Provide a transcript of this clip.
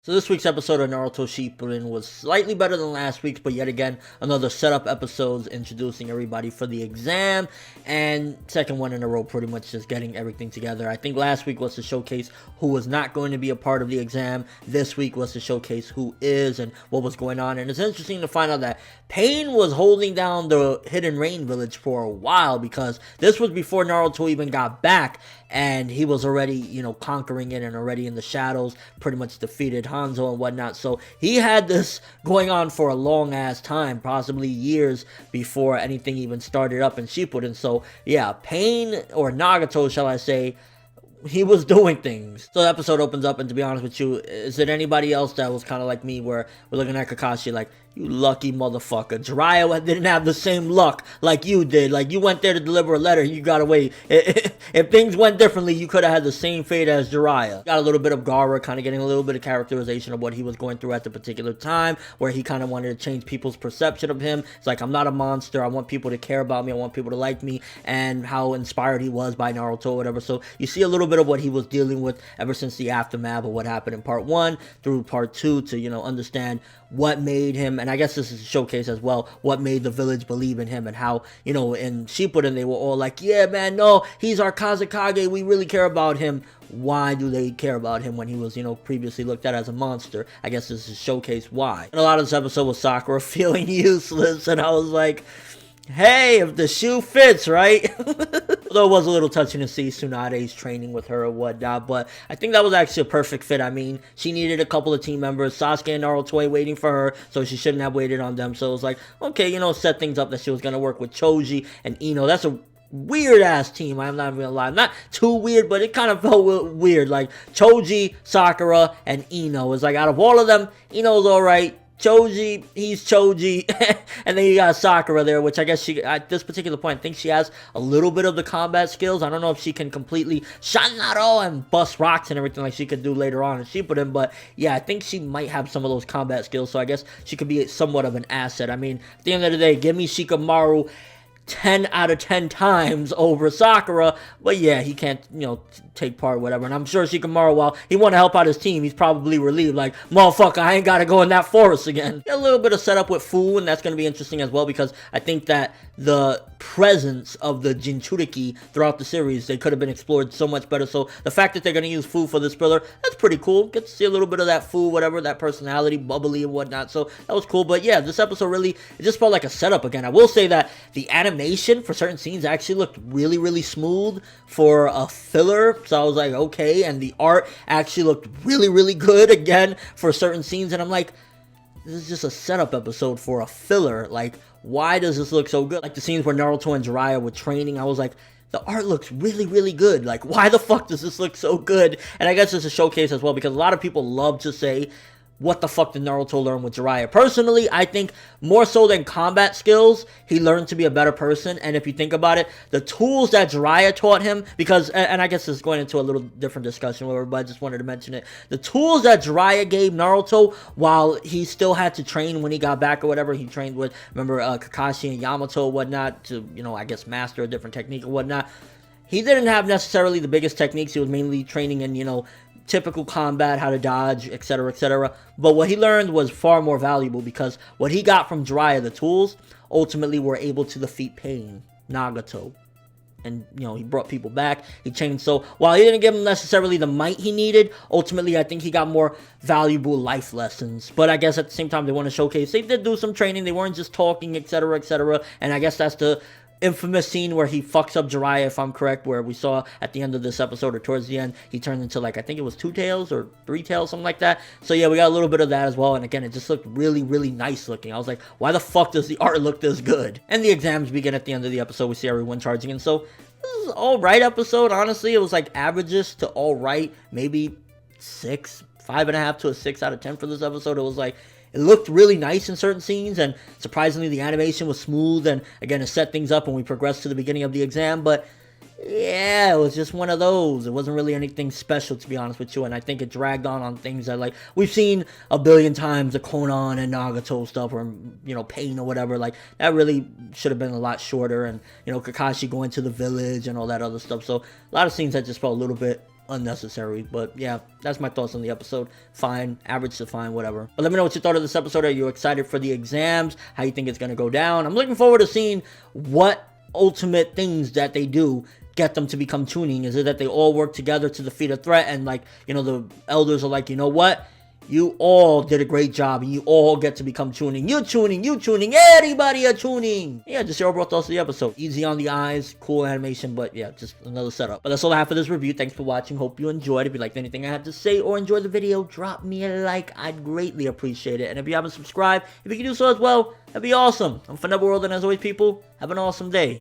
So this week's episode of Naruto Shippuden was slightly better than last week's, but yet again, another setup episode introducing everybody for the exam, and second one in a row pretty much just getting everything together. I think last week was to showcase who was not going to be a part of the exam. This week was to showcase who is and what was going on, and it's interesting to find out that Pain was holding down the Hidden Rain village for a while, because this was before Naruto even got back, and he was already, conquering it and already in the shadows, pretty much defeated Hanzo and whatnot. So he had this going on for a long ass time, possibly years before anything even started up in Shippuden. So yeah, Pain, or Nagato shall I say, he was doing things. So the episode opens up, and to be honest with you, is it anybody else that was kind of like me, where we're looking at Kakashi like, you lucky motherfucker, Jiraiya didn't have the same luck like you did. Like, you went there to deliver a letter, you got away. If things went differently, you could have had the same fate as Jiraiya. Got a little bit of Gaara kind of getting a little bit of characterization of what he was going through at the particular time, where he kind of wanted to change people's perception of him. It's like, I'm not a monster, I want people to care about me, I want people to like me, and how inspired he was by Naruto or whatever. So you see a little bit of what he was dealing with ever since the aftermath of what happened in part 1 through part 2 to, understand what made him, and I guess this is a showcase as well, what made the village believe in him, and how, in Shippuden they were all like, yeah man, no, he's our Kazekage, we really care about him. Why do they care about him when he was, previously looked at as a monster? I guess this is a showcase why. And a lot of this episode was Sakura feeling useless, and I was like, hey, if the shoe fits, right? Although it was a little touching to see Tsunade's training with her or whatnot, but I think that was actually a perfect fit. I mean, she needed a couple of team members, Sasuke and Naruto waiting for her, so she shouldn't have waited on them. So it was like, okay, set things up that she was going to work with Choji and Ino. That's a weird-ass team, I'm not even gonna lie. Not too weird, but it kind of felt weird. Like, Choji, Sakura, and Ino. It's like, out of all of them, Ino's alright. Choji, he's Choji, and then you got Sakura there, which I guess she, at this particular point, I think she has a little bit of the combat skills. I don't know if she can completely Shanaro and bust rocks and everything like she could do later on in Shippuden, but yeah, I think she might have some of those combat skills, so I guess she could be somewhat of an asset. I mean, at the end of the day, give me Shikamaru 10 out of 10 times over Sakura, but yeah, he can't, take part, whatever. And I'm sure Shikamaru, while he want to help out his team, he's probably relieved, like, motherfucker, I ain't gotta go in that forest again. Get a little bit of setup with Fu, and that's gonna be interesting as well, because I think that the presence of the Jinchuriki throughout the series, they could have been explored so much better. So the fact that they're gonna use Fu for this thriller, that's pretty cool. Get to see a little bit of that Fu, whatever, that personality, bubbly and whatnot. So that was cool. But yeah, this episode really, it just felt like a setup again. I will say that the animation for certain scenes actually looked really, really smooth for a filler. So I was like, okay. And the art actually looked really, really good again for certain scenes. And I'm like, this is just a setup episode for a filler. Like, why does this look so good? Like the scenes where Naruto and Jiraiya were training, I was like, the art looks really, really good. Like, why the fuck does this look so good? And I guess it's a showcase as well, because a lot of people love to say, what the fuck did Naruto learn with Jiraiya? Personally, I think more so than combat skills, he learned to be a better person. And if you think about it, the tools that Jiraiya taught him, because, and I guess this is going into a little different discussion, but I just wanted to mention it. The tools that Jiraiya gave Naruto while he still had to train when he got back or whatever, he trained with, remember, Kakashi and Yamato or whatnot, to, I guess master a different technique or whatnot. He didn't have necessarily the biggest techniques. He was mainly training in, typical combat, how to dodge, etc., etc. But what he learned was far more valuable, because what he got from Jiraiya, the tools, ultimately were able to defeat Pain, Nagato. And, he brought people back, he changed. So, while he didn't give him necessarily the might he needed, ultimately, I think he got more valuable life lessons. But I guess at the same time, they want to showcase, they did do some training, they weren't just talking, etc., etc. And I guess that's the infamous scene where he fucks up Jiraiya, if I'm correct, where we saw at the end of this episode, or towards the end, he turned into, like, I think it was 2 tails or 3 tails, something like that. So yeah, we got a little bit of that as well, and again, it just looked really, really nice looking. I was like, why the fuck does the art look this good? And the exams begin at the end of the episode, we see everyone charging in, so this is an alright episode, honestly. It was like averages to alright, maybe 5.5 to a 6 out of 10 for this episode. It was like, it looked really nice in certain scenes, and surprisingly the animation was smooth, and again, it set things up when we progressed to the beginning of the exam. But yeah, it was just one of those. It wasn't really anything special, to be honest with you, and I think it dragged on things that, like, we've seen a billion times, the Konan and Nagato stuff, or, Pain or whatever. Like, that really should have been a lot shorter, and, Kakashi going to the village and all that other stuff. So a lot of scenes that just felt a little bit unnecessary. But yeah, that's my thoughts on the episode. Fine, average to fine, whatever. But let me know what you thought of this episode. Are you excited for the exams? How you think it's going to go down? I'm looking forward to seeing what ultimate things that they do get them to become Chunin. Is it that they all work together to defeat a threat, and like, you know, the elders are like, you know what? You all did a great job, and you all get to become Chunin. You Chunin, everybody are Chunin. Yeah, just your overall thoughts of the episode. Easy on the eyes, cool animation, but yeah, just another setup. But that's all I have for this review. Thanks for watching. Hope you enjoyed. If you liked anything I had to say or enjoyed the video, drop me a like. I'd greatly appreciate it. And if you haven't subscribed, if you can do so as well, that'd be awesome. I'm ForneverWorld, and as always, people, have an awesome day.